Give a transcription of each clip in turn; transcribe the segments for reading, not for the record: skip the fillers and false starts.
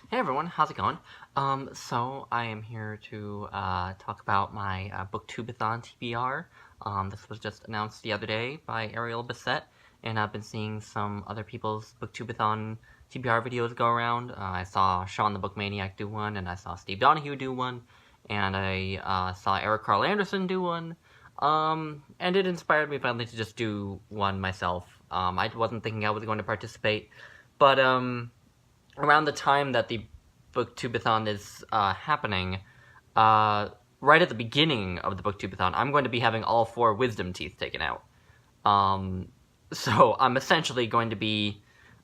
Hey everyone, how's it going? So I am here to talk about my BookTubeAthon TBR. This was just announced the other day by Ariel Bissett, and I've been seeing some other people's BookTubeAthon TBR videos go around. I saw Sean the Bookmaniac do one, and I saw Steve Donahue do one, and I saw Eric Carl Anderson do one. And it inspired me finally to just do one myself. I wasn't thinking I was going to participate, but around the time that the BookTubeathon is happening, right at the beginning of the BookTubeathon, I'm going to be having all 4 wisdom teeth taken out. So I'm essentially going to be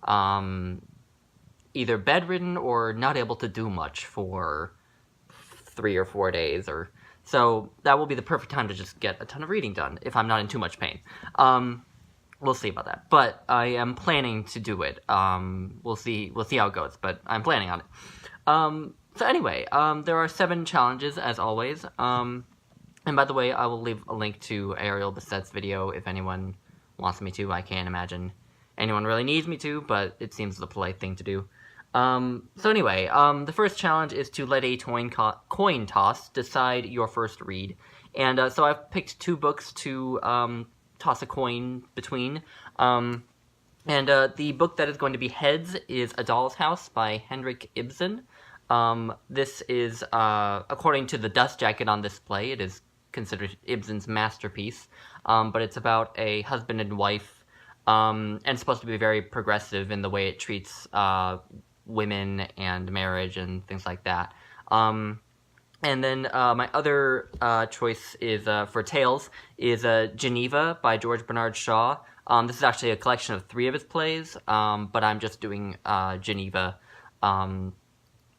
either bedridden or not able to do much for 3 or 4 days, so that will be the perfect time to just get a ton of reading done if I'm not in too much pain. We'll see about that, but I am planning to do it. We'll see how it goes, but I'm planning on it. So anyway, there are 7 challenges as always. And by the way, I will leave a link to Ariel Bissett's video if anyone wants me to. I can't imagine anyone really needs me to, but it seems the polite thing to do. So anyway, the first challenge is to let a coin toss decide your first read. And so I've picked 2 books to toss a coin between. And the book that is going to be heads is A Doll's House by Henrik Ibsen. This is, according to the dust jacket on display, it is considered Ibsen's masterpiece. But it's about a husband and wife, and it's supposed to be very progressive in the way it treats women and marriage and things like that. And then my other choice is for Tales is Geneva by George Bernard Shaw. This is actually a collection of 3 of his plays, but I'm just doing Geneva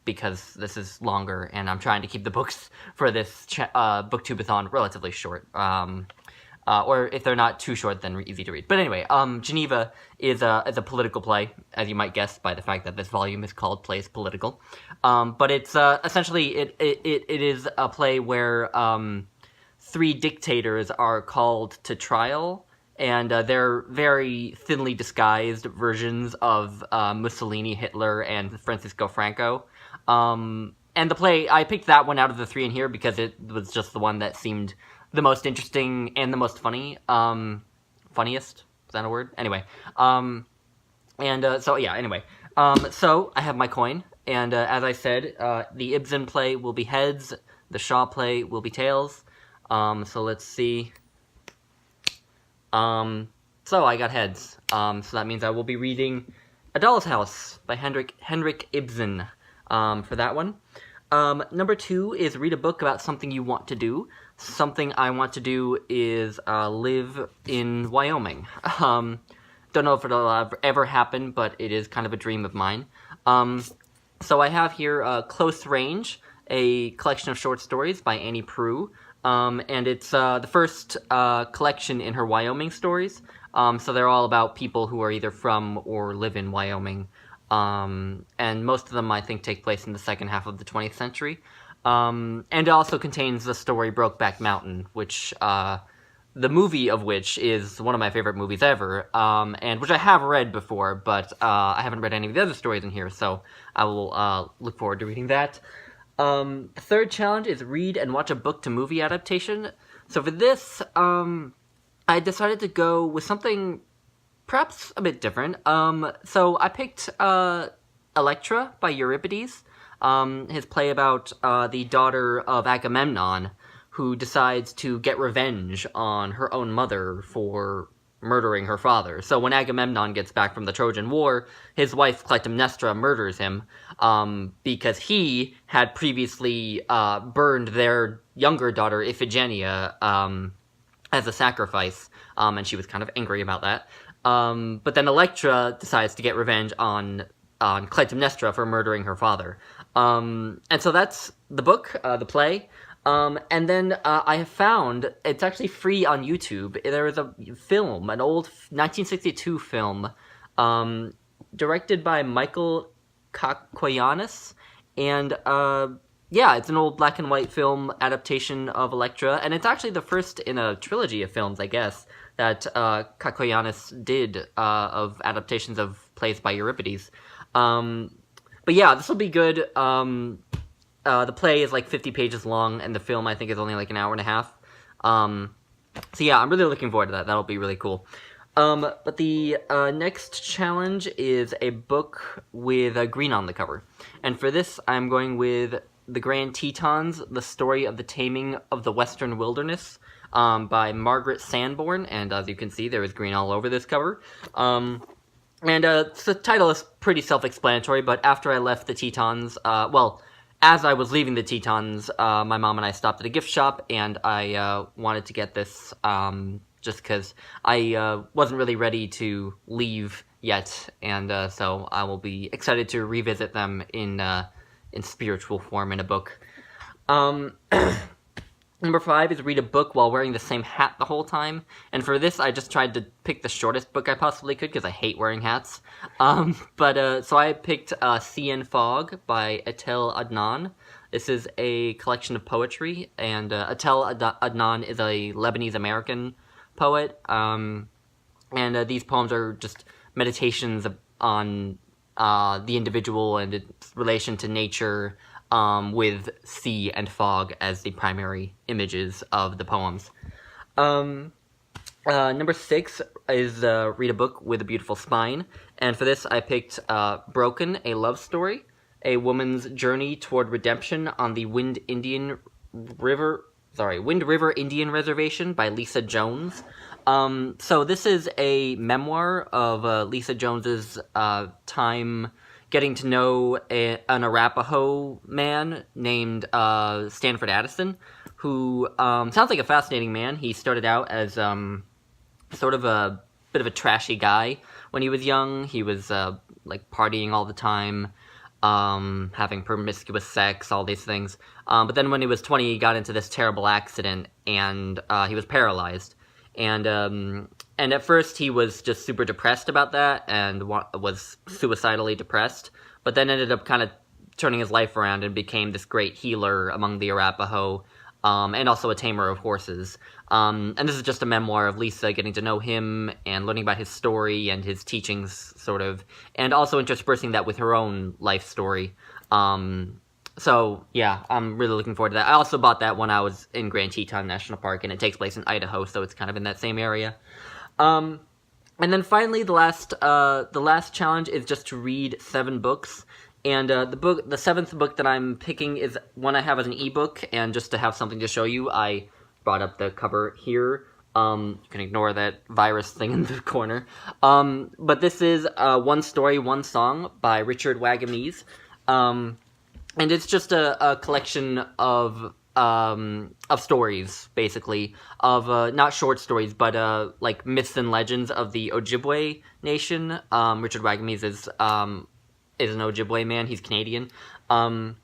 because this is longer, and I'm trying to keep the books for this BookTubeathon relatively short. Or if they're not too short, then easy to read. But anyway, Geneva is a political play, as you might guess by the fact that this volume is called Plays Political. But it's essentially it is a play where 3 dictators are called to trial, and they're very thinly disguised versions of Mussolini, Hitler, and Francisco Franco. And the play, I picked that one out of the 3 in here because it was just the one that seemed the most interesting and the most funny. Funniest? Is that a word? Anyway. So yeah, anyway. So I have my coin, and as I said, the Ibsen play will be heads, the Shaw play will be tails. So let's see. So I got heads. So that means I will be reading A Doll's House by Henrik Ibsen for that one. Number 2 is read a book about something you want to do. Something I want to do is live in Wyoming. Don't know if it'll ever happen, but it is kind of a dream of mine. So I have here Close Range, a collection of short stories by Annie Proulx. And it's the first collection in her Wyoming stories. So they're all about people who are either from or live in Wyoming. And most of them, I think, take place in the second half of the 20th century. And it also contains the story Brokeback Mountain, which, the movie of which is one of my favorite movies ever, and which I have read before, but I haven't read any of the other stories in here, so I will look forward to reading that. The third challenge is read and watch a book-to-movie adaptation. So for this, I decided to go with something perhaps a bit different. So I picked Electra by Euripides, his play about the daughter of Agamemnon, who decides to get revenge on her own mother for murdering her father. So when Agamemnon gets back from the Trojan War, his wife Clytemnestra murders him because he had previously burned their younger daughter Iphigenia as a sacrifice, and she was kind of angry about that. But then Electra decides to get revenge on Clytemnestra for murdering her father. And so that's the book, the play. And then I have found, it's actually free on YouTube, there is a film, an old 1962 film, directed by Michael Kakouyanis, and yeah, it's an old black and white film adaptation of Electra, and it's actually the first in a trilogy of films, I guess, that Kakouyanis did of adaptations of plays by Euripides. But yeah, this will be good. The play is like 50 pages long, and the film, I think, is only like an hour and a half. So yeah, I'm really looking forward to that. That'll be really cool. But the next challenge is a book with green on the cover. And for this, I'm going with The Grand Tetons, The Story of the Taming of the Western Wilderness, by Margaret Sanborn. And as you can see, there is green all over this cover. So the title is pretty self-explanatory, but after I left the Tetons, as I was leaving the Tetons, my mom and I stopped at a gift shop, and I wanted to get this just because I wasn't really ready to leave yet, and so I will be excited to revisit them in spiritual form in a book. Number 5 is read a book while wearing the same hat the whole time, and for this I just tried to pick the shortest book I possibly could because I hate wearing hats. So I picked Sea and Fog by Etel Adnan. This is a collection of poetry, and Etel Adnan is a Lebanese-American poet, and these poems are just meditations on the individual and its relation to nature, with sea and fog as the primary images of the poems. Number 6 is read a book with a beautiful spine, and for this I picked Broken, a Love Story, a woman's journey toward redemption on the Wind River Indian Reservation by Lisa Jones. So this is a memoir of Lisa Jones's time getting to know an Arapaho man named Stanford Addison, who sounds like a fascinating man. He started out as sort of a bit of a trashy guy when he was young. He was like partying all the time, having promiscuous sex, all these things. But then when he was 20, he got into this terrible accident, and he was paralyzed. And at first he was just super depressed about that and was suicidally depressed, but then ended up kind of turning his life around and became this great healer among the Arapaho, and also a tamer of horses. And this is just a memoir of Lisa getting to know him and learning about his story and his teachings, sort of, and also interspersing that with her own life story. So, yeah, I'm really looking forward to that. I also bought that when I was in Grand Teton National Park, and it takes place in Idaho, so it's kind of in that same area. And then finally, the last challenge is just to read 7 books. And the 7th book that I'm picking is one I have as an ebook, and just to have something to show you, I brought up the cover here. You can ignore that virus thing in the corner. But this is One Story, One Song by Richard Wagamese. And it's just a collection of stories, basically, of not short stories, but like myths and legends of the Ojibwe nation. Richard Wagamese is an Ojibwe man. He's Canadian. And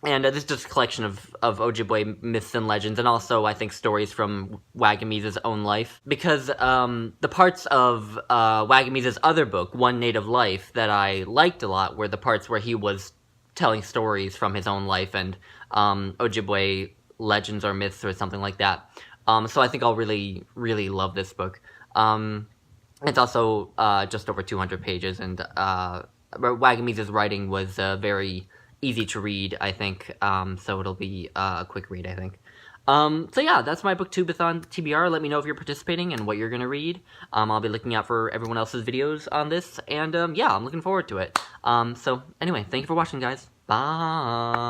this is just a collection of Ojibwe myths and legends, and also, I think, stories from Wagamese's own life. Because the parts of Wagamese's other book, One Native Life, that I liked a lot were the parts where he was telling stories from his own life and Ojibwe legends or myths or something like that. So I think I'll really, really love this book. It's also just over 200 pages, and Wagamese's writing was very easy to read, I think, so it'll be a quick read, I think. So yeah, that's my BookTubeAthon TBR. Let me know if you're participating and what you're going to read. I'll be looking out for everyone else's videos on this, and yeah, I'm looking forward to it. So anyway, thank you for watching, guys. Bye!